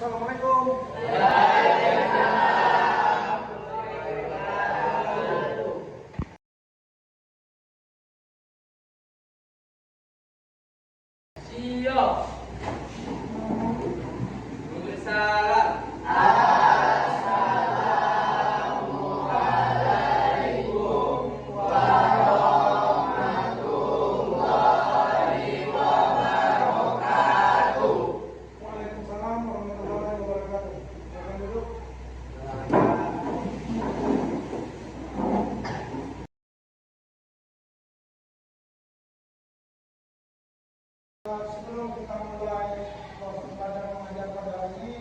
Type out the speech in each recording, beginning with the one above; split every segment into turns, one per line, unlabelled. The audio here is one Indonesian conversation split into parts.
Assalamualaikum.
Siap. Salam.
Waalaikumsalam warahmatullahi wabarakatuh. Silakan duduk. Sebelum kita mulai proses belajar mengajar pada hari ini,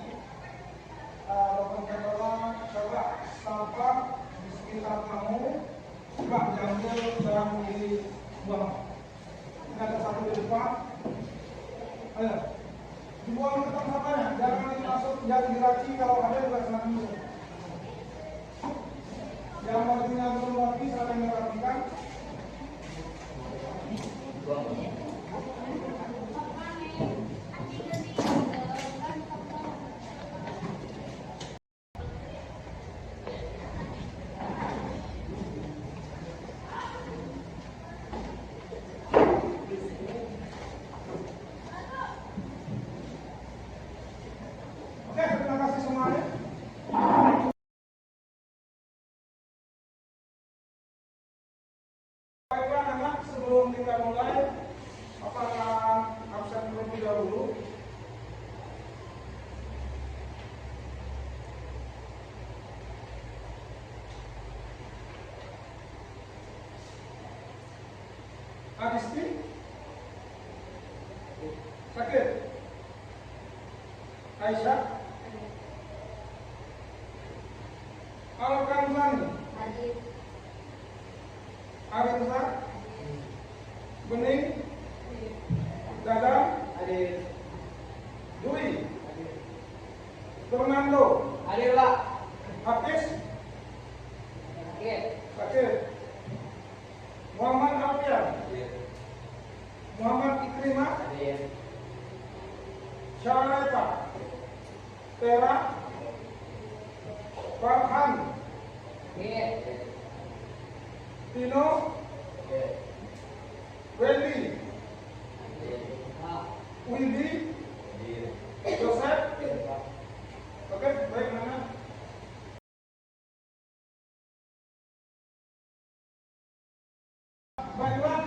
Bapak Pengelola coba sapa di sekitar kamu, coba diambil barang di buang. Ini ada satu di depan. Ayo, dibuang ke tempat sampahnya, jangan dimasuk, jangan diraci, kalau ada juga senang dulu. Yang waktunya belum lagi saling merapikan. Oke, terima kasih semuanya. Baiklah anak, sebelum kita mulai, apakah absen terlebih dahulu? Adisti? Sakit? Aisyah? Al-Kamzani? Arinsa? Bening? Dadang? Dwi? Fernando?
Hadir, Pak.
Hafiz?
Oke.
Sakit? Muhammad Alfian? Muhammad Ikrimah? Syarifah? Tera? Farhan? Tino? Wendy? Widi? Joseph? Oke, baik mana? Baiklah,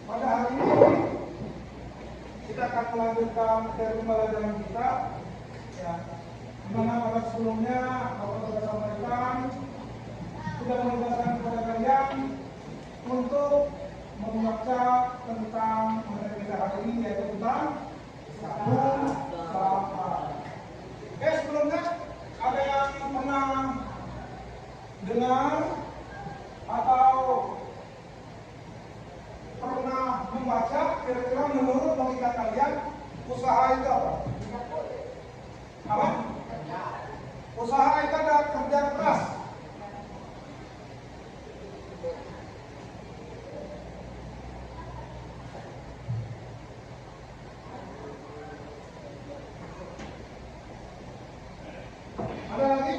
pada hari ini kita akan melanjutkan materi pembelajaran kita. Ya, dimana pada sebelumnya Bapak sudah sampaikan sudah menugaskan kepada kalian untuk membaca tentang materi kita hari ini, yaitu tentang musafahat. Sebelumnya ada yang pernah dengar atau pernah membaca kira-kira menurut logika kalian usaha itu apa? Apa? Usaha itu adalah kerja keras. Ada lagi?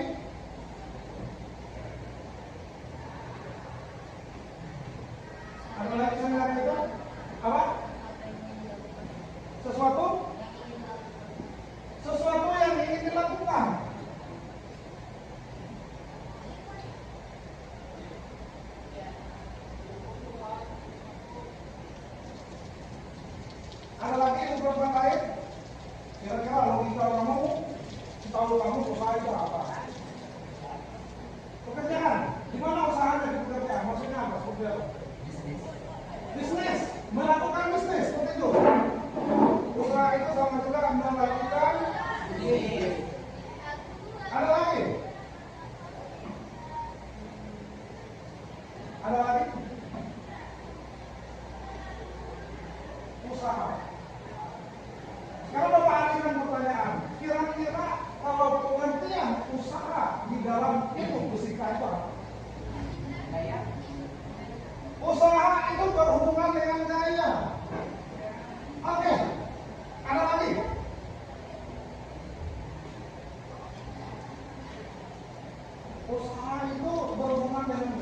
Ada lagi yang itu? Apa? Sesuatu? Sesuatu yang ingin dilakukan. Ada lagi beberapa lain? Kira-kira logika kamu, tahu kamu usaha itu apa? Pekerjaan. Di mana usahanya di pekerjaan? Maksudnya apa? Seperti apa? Bisnis. Melakukan bisnis. Seperti itu. Usaha itu sama juga melakukan bisnis. Ada lagi? Ada lagi? Usaha. Sekarang Bapak alihkan pertanyaan. Kira-kira kalau pengertian usaha di dalam ilmu fisika itu apa? Usaha itu berhubungan dengan daya. Oke. Ada lagi?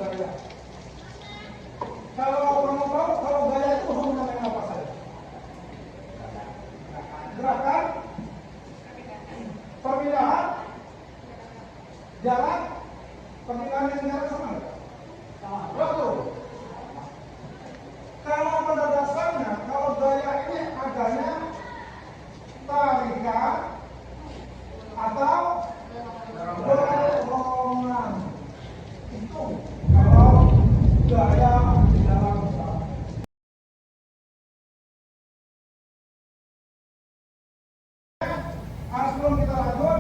gaya. Kalau kamu tahu, kalau gaya itu hubungannya apa saja? Gerakan, perpindahan, jalan, perpindahan yang jarak sama nggak? Betul. Kalau pada dasarnya, kalau gaya ini adanya tarikan atau dorongan. Itu kalau gaya di dalam usaha. Sebelum kita lanjut,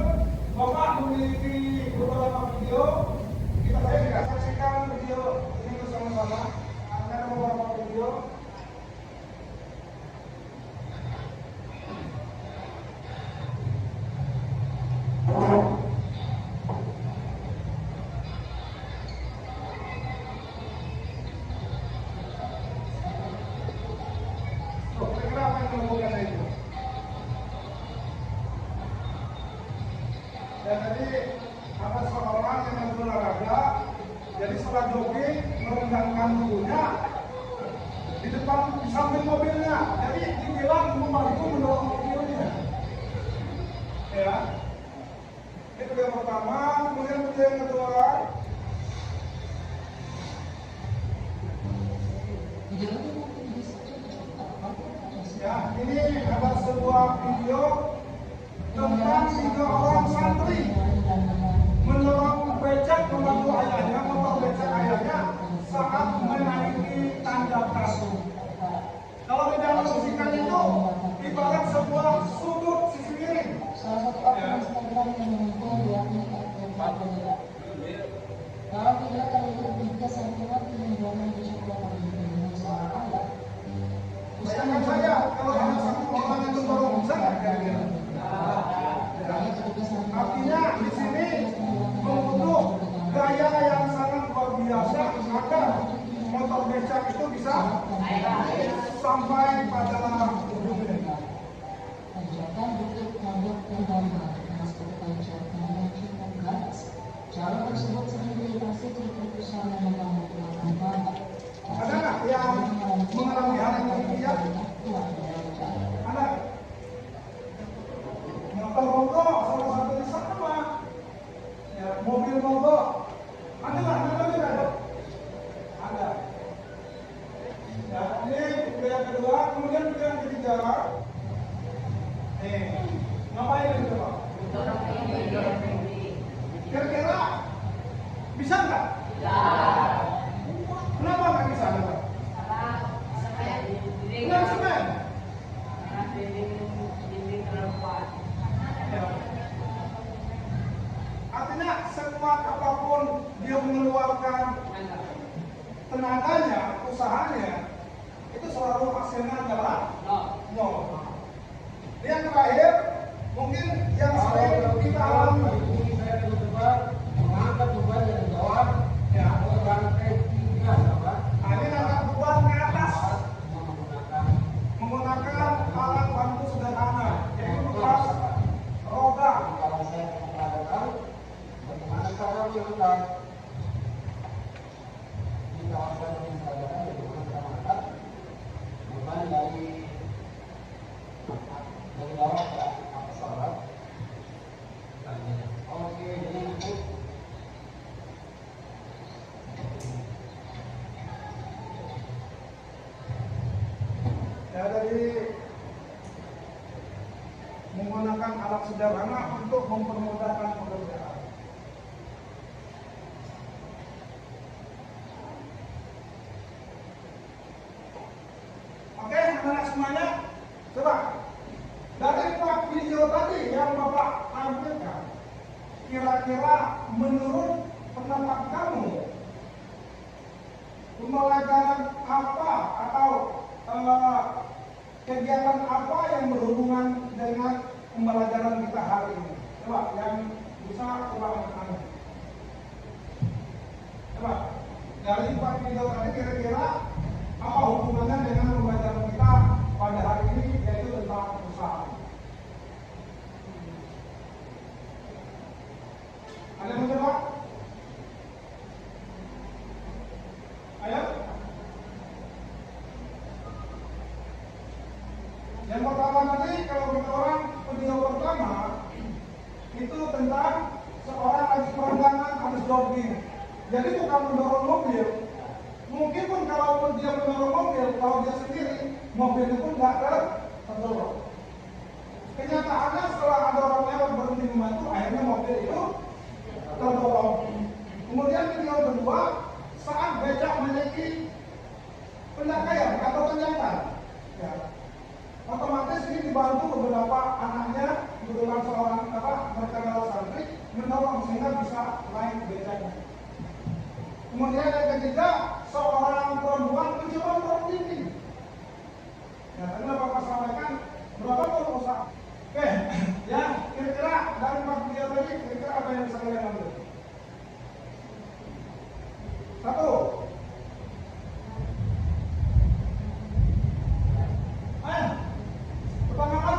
Bapak memiliki beberapa video. Kita saksikan video ini bersama-sama. Ada beberapa video. Kira-kira apa yang menghubungkan itu? Dan tadi ada seorang yang lagi olahraga, jadi setelah jogging merendahkan tubuhnya di depan di samping mobilnya, jadi dibilang membantu mendorong mobilnya. Ya, itu yang pertama. Kemudian video yang kedua. Ya, ini ada sebuah video tentang 3 orang santri mendorong becak membantu ayahnya, membawa becak ayahnya saat menaiki tangga kasur. Kalau di dalam musikan itu ibarat sebuah sudut sisi miring.
Salah satu akun Instagram yang mengumpul yakni kalau tidak terlalu 3 cm mendorong becak dengan seorang ayah.
Bayangkan saja kalau ada satu orang yang mendorong bisa nggak kira-kira? Artinya di sini membutuh gaya yang sangat luar biasa agar motor becak itu bisa sampai pada ujungnya.
Tanjakan Bukit Pondok Purnama, Transportasi Tanjung Pinang Garas. Jalan tersebut sendiri masih diputuskan membangun pelan-pelan.
Ada nggak yang mengalami hal yang demikian? Ada. Motor mogok salah satunya sama. Ya, mobil mogok. Ada nggak? Ada. Ya, ini video yang kedua, kemudian video yang ketiga. Ngapain ini coba? Kira-kira bisa nggak? Kenapa nggak bisa? Nggak semen. Ya. Artinya sekuat apapun dia mengeluarkan tenaganya, usahanya, itu selalu hasilnya adalah nol. Yang terakhir, mungkin yang sering kita alami.
Saya coba mengangkat beban dari bawah,
Ya.
mengangkat tinggi,
Ini angkat beban ke atas
menggunakan
alat bantu sederhana, yaitu bekas roda.
kalau saya mengatakan bagaimana cara mengangkat di kawasan yang saya bagaimana cara mengangkat beban dari bawah ke atas alat. Oke, jadi itu
Ya, tadi menggunakan alat sederhana untuk mempermudahkan pekerjaan. Oke, anak-anak semuanya, coba dari 4 video tadi yang Bapak tampilkan, kira-kira menurut pendapat kamu pembelajaran apa atau kegiatan apa yang berhubungan dengan pembelajaran kita hari ini? Coba yang bisa coba angkat tangan. Coba dari 4 video tadi kira-kira apa hubungannya dengan pembelajaran kita pada hari ini, yaitu tentang usaha? Ada yang menjawab? tentang seorang lagi peregangan habis jogging. Jadi bukan mendorong mobil. Mungkin pun kalau dia mendorong mobil, kalau dia sendiri, mobil itu nggak terdorong. Kenyataannya setelah ada orang lewat berhenti membantu, akhirnya mobil itu terdorong. Kemudian video kedua, saat becak memiliki pendakaian atau tanjakan, ya, otomatis ini dibantu beberapa anaknya, kebetulan seorang mereka adalah santri, mendorong sehingga bisa naik becaknya. Kemudian yang ketiga, seorang perempuan mencoba mendorong dinding. Ya, tadi Bapak sampaikan berapa puluh usaha. Oke, ya kira-kira dari 4 video tadi, kira-kira apa yang bisa kalian ambil? Satu. Ayo. Pertama,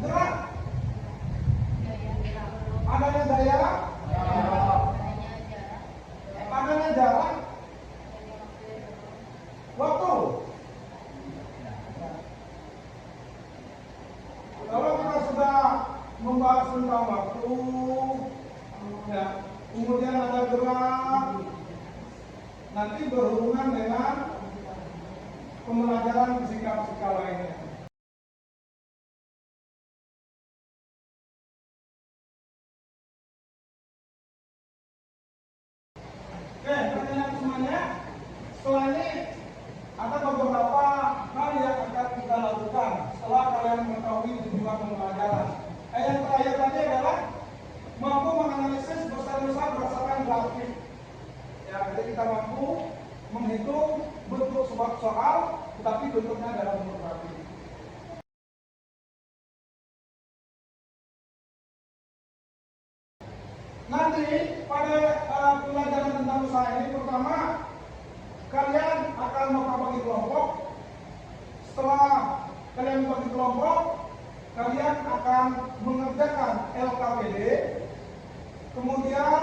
gerak. Adanya daya. Adanya jarak. Waktu. Kalau kita sudah membahas tentang waktu, ya, kemudian ada gerak, nanti berhubungan dengan pembelajaran fisika lainnya. Oke, pertanyaan semuanya. Setelah ini ada beberapa hal yang akan kita lakukan setelah kalian mengetahui tujuan pembelajaran. Yang terakhir tadi adalah mampu menganalisis besar-besar berdasarkan grafik. Ya, jadi kita mampu menghitung bentuk sebuah soal, tetapi bentuknya dalam bentuk grafik. Nanti pada pelajaran tentang usaha ini, pertama kalian akan membagi kelompok. Setelah kalian membagi kelompok, kalian akan mengerjakan LKPD. Kemudian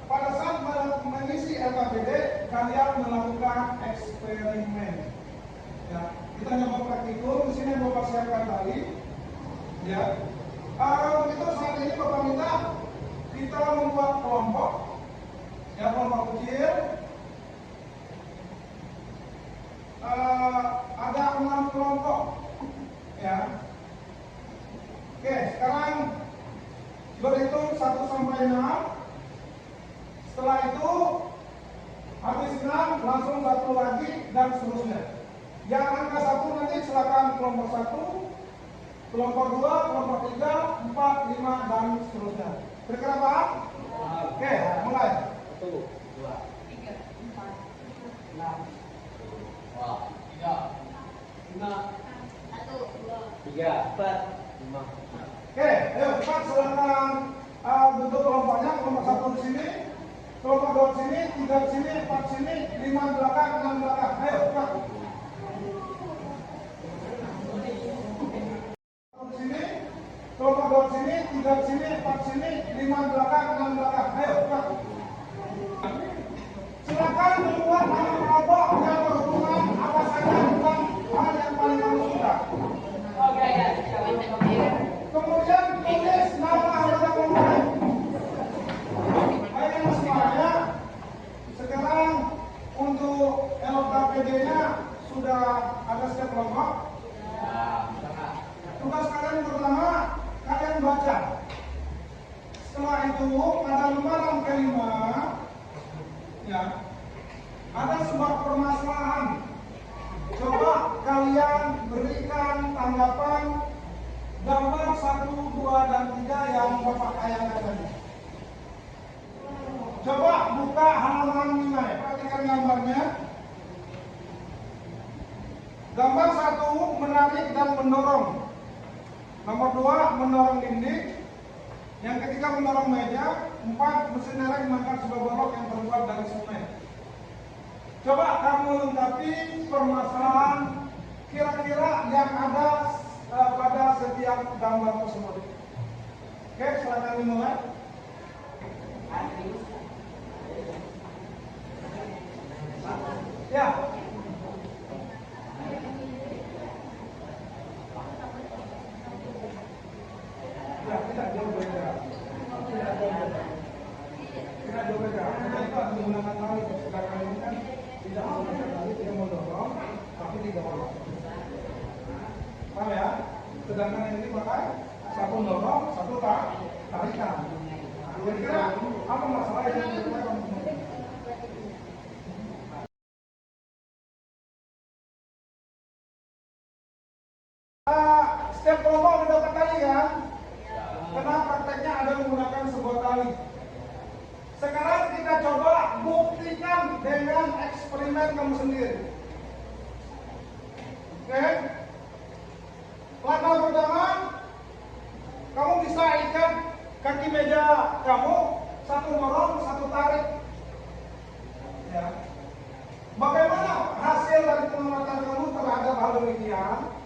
pada saat mengisi LKPD, kalian melakukan eksperimen. Ya, kita nyoba praktikum. Di sini Bapak siapkan tadi. Ya. Untuk itu saat ini Bapak minta kita membuat kelompok, ya, kelompok kecil. Ada 6 kelompok, ya. Oke, sekarang berhitung 1 sampai 6. Setelah itu habis 6 langsung 1 lagi dan seterusnya. Yang angka 1 nanti silakan kelompok 1, kelompok 2, kelompok 3, 4, 5 dan seterusnya. Kira-kira paham? Oke, mulai.
1, 2, 3, 4, 6, 3, 4, 5.
Oke, ayo cepat silakan bentuk kelompoknya. Kelompok 1 di sini, kelompok 2 di sini, 3 di sini, 4 di sini, 5 di belakang, 6 di belakang. Ayo cepat. Di sini, kelompok 2 di sini, 3 di sini, 4 di sini, 5 di belakang, 6 di belakang. Ayo cepat. Silakan membuat nama kelompok yang berhubungan apa saja tentang hal yang paling kamu suka.
Oke, ya.
Kemudian tulis nama anggota kelompok. Baik semuanya. Sekarang untuk LKPD-nya sudah ada setiap kelompok. Tugas kalian pertama, kalian baca. Setelah itu pada lembaran kelima, ya, ada sebuah permasalahan. Coba kalian berikan tanggapan gambar 1, 2, dan 3 yang Bapak tayangkan tadi. Coba buka halaman 5, perhatikan gambarnya. Gambar 1 menarik dan mendorong. Nomor 2 mendorong dinding. Yang ketiga mendorong meja. 4 mesin derek mengangkat sebuah golok yang terbuat dari semen. Coba kamu lengkapi permasalahan kira-kira yang ada pada setiap gambar tersebut. Oke, silakan dimulai. Ya. tidak jauh beda. Tidak jauh beda. Tidak jauh beda. Karena itu harus menggunakan tali. Sedangkan ini kan tidak menggunakan tali, tidak mau dorong, tapi didorong. Paham ya? Sedangkan ini pakai satu dorong, satu tarikan. Kira-kira apa masalah yang dilakukan? Setiap kelompok udah dapat tali kan? Karena prakteknya ada menggunakan sebuah tali. Sekarang kita coba buktikan dengan eksperimen kamu sendiri. Oke? Langkah pertama, kamu bisa ikat kaki meja kamu, satu dorong, satu tarik. Ya. Bagaimana hasil dari pengamatan kamu terhadap hal demikian?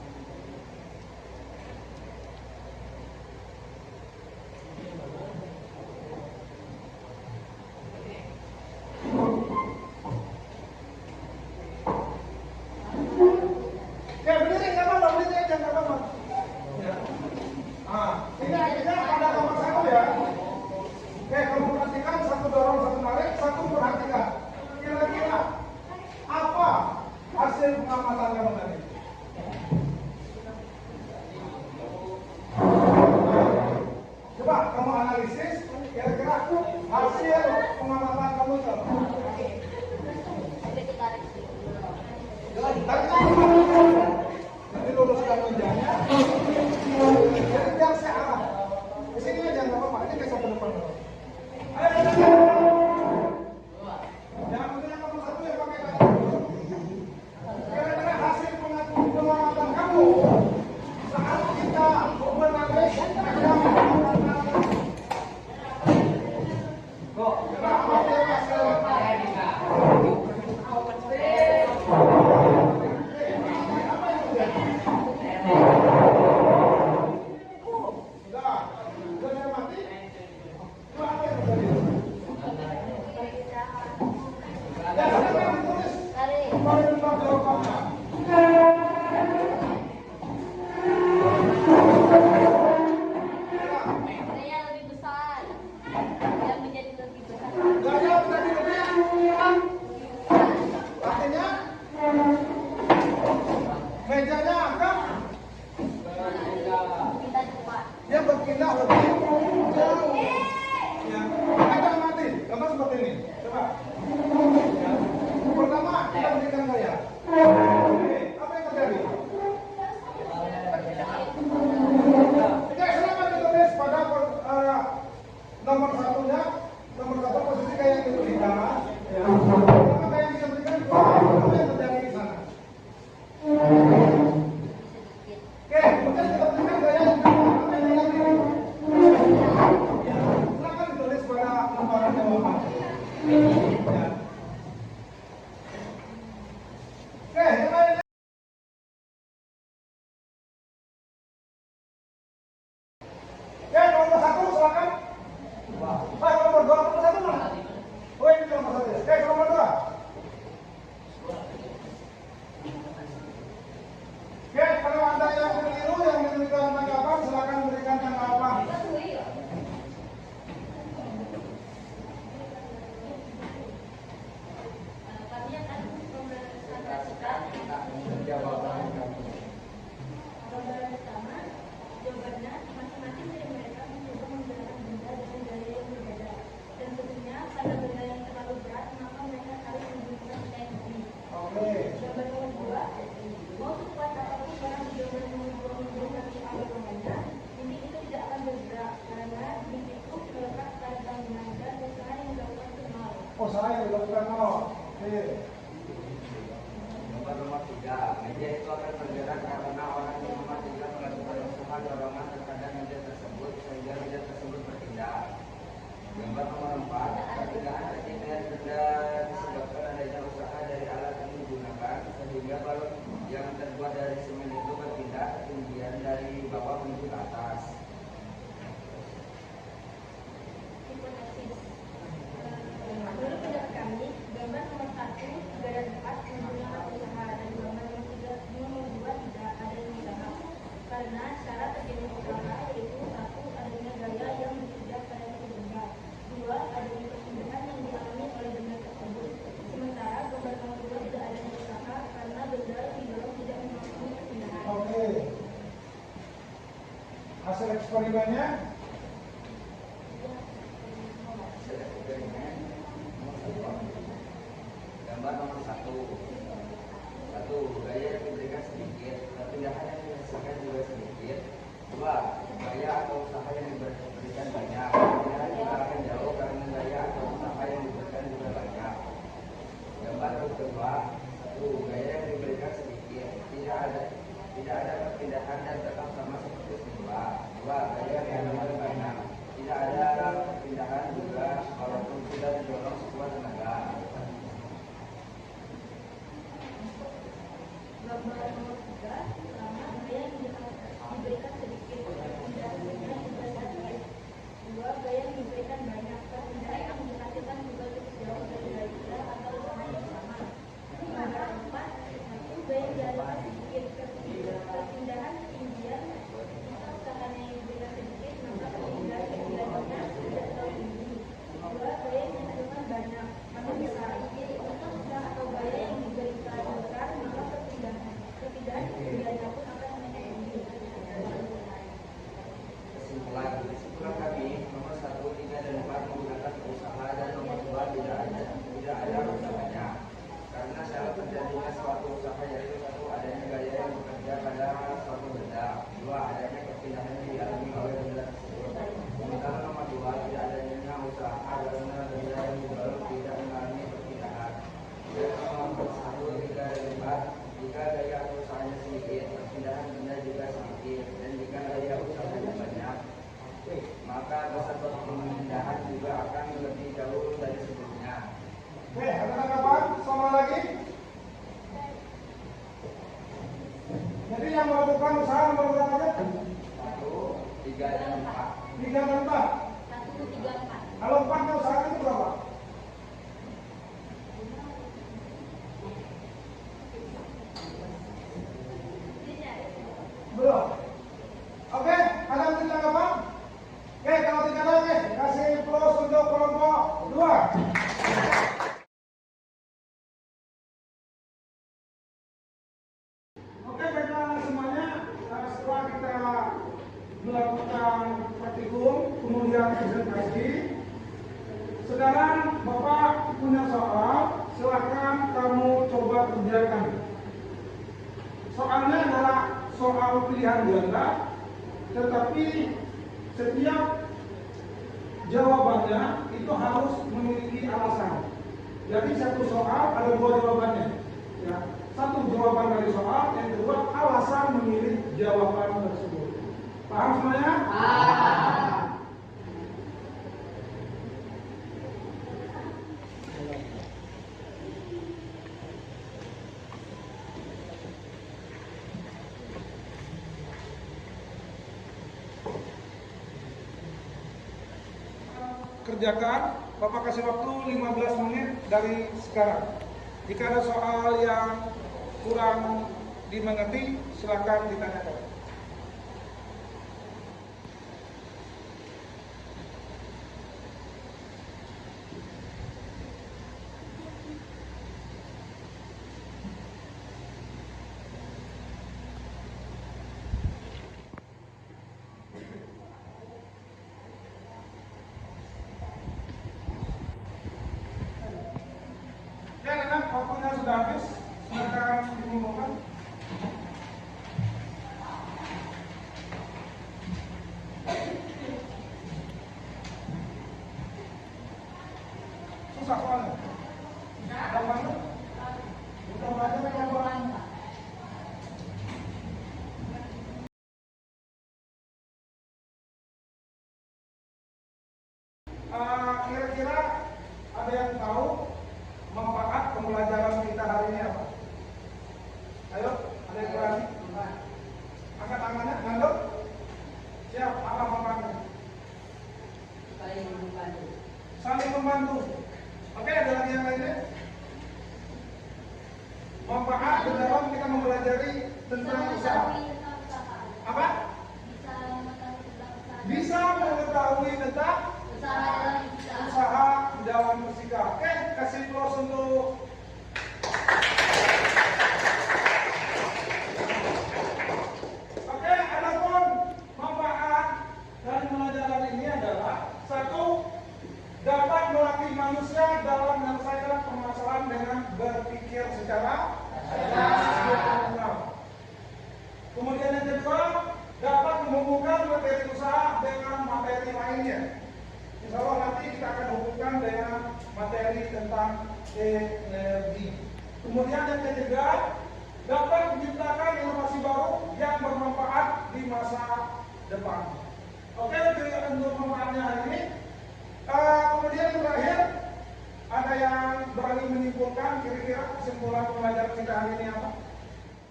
Oh, saya dilakukan
Nomor 3, meja itu akan bergerak karena orang yang mematikan melakukan usaha dorongan terhadap meja tersebut sehingga meja tersebut berpindah. Gambar nomor 4, perpindahan ketika benda disebabkan adanya usaha dari alat yang digunakan sehingga balon yang terbuat dari semen itu berpindah ketinggian dari bawah menuju ke atas.
Menurut pendapat kami, gambar nomor 1
Hasil eksperimennya.
Gambar nomor 1. Gaya yang diberikan sedikit, perpindahan yang dihasilkan juga sedikit. 2. Gaya atau usaha yang diberikan banyak, perpindahan juga akan jauh karena gaya atau usaha yang diberikan juga banyak. Gambar kedua. 1. Gaya yang diberikan sedikit, tidak ada perpindahan dan tetap sama seperti semula. 2. Gaya yang diberikan banyak, tidak ada perpindahan juga walaupun tidak didorong sekuat tenaga.
Gambar nomor 3, pertama gaya yang diberikan sedikit, perpindahannya juga sedikit. 2. Gaya yang diberikan banyak, perpindahan yang dihasilkan juga cukup jauh dari gaya atau usaha yang sama. Gambar 4, 1. Gaya yang dihasilkan sedikit, perpindahan ketinggian, jika usahanya yang diberikan sedikit, maka perpindahan yang dilakukan tidak terlalu tinggi. 2. Gaya yang dihasilkan banyak, maka bisa untuk usaha atau gaya yang diberikan besar, maka perpindahan ketinggiannya pun akan semakin tinggi.
Kesimpulan kami nomor 1, 3, dan 4 menggunakan usaha dan nomor 2 tidak ada usahanya. Karena syarat terjadinya suatu usaha yaitu 1. Adanya gaya yang bekerja pada suatu benda. 2. Adanya perpindahan yang dialami oleh benda tersebut. Sementara nomor 2 tidak adanya usaha karena benda yang didorong tidak mengalami perpindahan. Dan nomor 1, 3, dan 4 jika gaya atau usahanya sedikit, perpindahan benda juga sedikit, dan jika gaya usahanya banyak, maka dasar perpindahan juga akan lebih jauh dari sebelumnya.
Oke, ada tanggapan? Sama lagi. Jadi yang melakukan usaha nomor berapa?
1, 3, dan 4.
3 dan 4.
1, 3, 4.
Kalau 4 usaha itu berapa? Belum. Oke, ada yang tanggapan? Oke, kalau tidak ada, oke, kasih plus untuk kelompok 2. Oke, baiklah semuanya. Setelah kita melakukan praktikum, kemudian presentasi, sekarang Bapak punya soal, silakan kamu coba kerjakan. Soalnya adalah soal pilihan ganda, tetapi setiap jawabannya itu harus memiliki alasan. Jadi satu soal ada 2 jawabannya. Ya. Satu jawaban dari soal, yang kedua alasan memilih jawaban tersebut. Paham semuanya? Kerjakan, Bapak kasih waktu 15 menit dari sekarang. Jika ada soal yang kurang dimengerti, silakan ditanyakan. Waktunya sudah habis, silakan diumumkan. Susah soalnya. Gambarnya? Gambarnya memang kira-kira ada yang tahu manfaat pembelajaran kita hari ini apa? Ayo, ada yang berani? Angkat tangannya, ngandung. Siap, apa manfaatnya? Saling membantu. Oke, ada lagi yang lainnya? Manfaat di dalam kita mempelajari tentang usaha. Apa? Bisa mengetahui tentang usaha di dalam bersikap. Oke, kasih plus untuk Oke, adapun manfaat wira usaha dengan materi lainnya. Insya Allah nanti kita akan hubungkan dengan materi tentang energi. Kemudian yang ketiga, dapat menciptakan inovasi baru yang bermanfaat di masa depan. Oke, untuk manfaatnya hari ini. Kemudian yang terakhir, ada yang berani menyimpulkan kira-kira kesimpulan pembelajaran kita hari ini apa?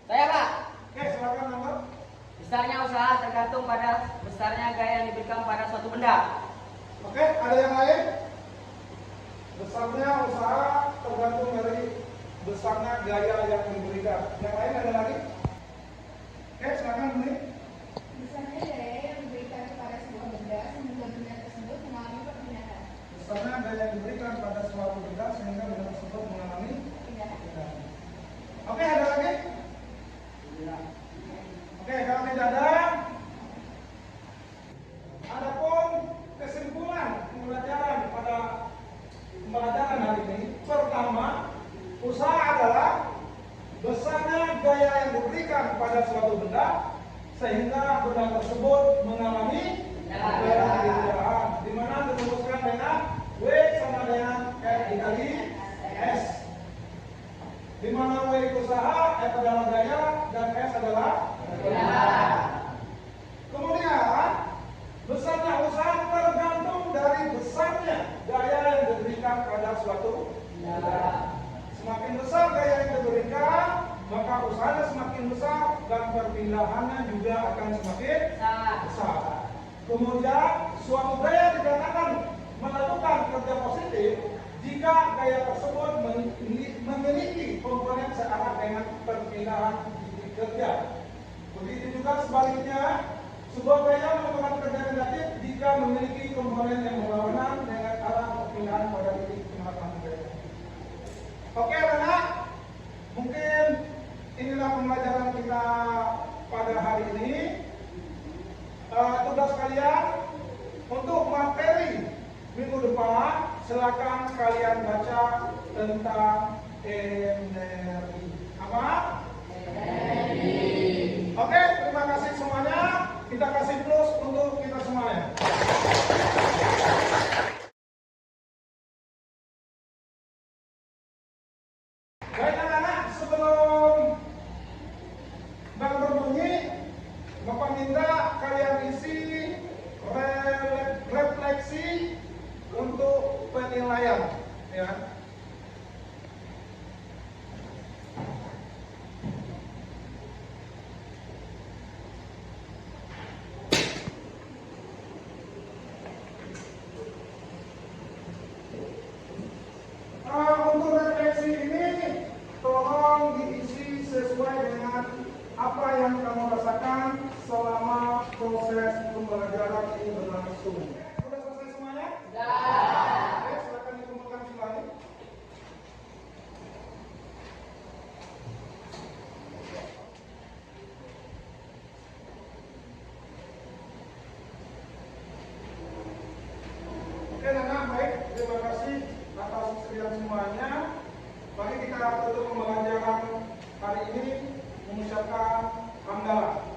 Saya Pak.
Oke, silakan nomor.
Besarnya usaha tergantung pada besarnya gaya yang diberikan pada suatu benda.
Oke, ada yang lain? Besarnya usaha tergantung dari besarnya gaya yang diberikan. Yang lain ada lagi? Oke, silakan ini.
Misalnya gaya yang diberikan kepada sebuah benda sehingga benda tersebut mengalami perpindahan.
Besarnya gaya yang diberikan pada suatu benda sehingga benda tersebut mengalami
Pindahan.
Oke, ada lagi? Oke, kalau tidak ada, adapun kesimpulan pembelajaran pada pembelajaran hari ini, pertama, usaha adalah besarnya gaya yang diberikan pada suatu benda sehingga benda tersebut mengalami perubahan, di mana dirumuskan dengan W sama dengan R dikali S, di mana W itu usaha, F adalah gaya, dan S adalah kemudian besarnya usaha tergantung dari besarnya gaya yang diberikan pada suatu benda. Semakin besar gaya yang diberikan, maka usahanya semakin besar dan perpindahannya juga akan semakin besar. Kemudian suatu gaya dikatakan melakukan kerja positif jika gaya tersebut memiliki komponen searah dengan perpindahan titik kerja. Begitu juga sebaliknya, sebuah gaya melakukan kerja negatif jika memiliki komponen yang berlawanan dengan arah perpindahan pada titik penerapan gaya. Oke anak-anak, mungkin inilah pembelajaran kita pada hari ini. Tugas kalian untuk materi minggu depan, silakan kalian baca tentang energi. Apa? Energi. Oke, terima kasih semuanya. Kita kasih plus untuk kita semuanya. Baik anak-anak, sebelum bang berbunyi, Bapak minta kalian isi refleksi untuk penilaian, ya. Untuk refleksi ini tolong diisi sesuai dengan apa yang kamu rasakan selama proses pembelajaran ini berlangsung. Sudah selesai semuanya? Sudah. Oke, silakan dikumpulkan kembali. Oke, Nana, baik. Terima kasih atas kesediaan semuanya. Mari kita tutup pembelajaran hari ini mengucapkan hamdalah.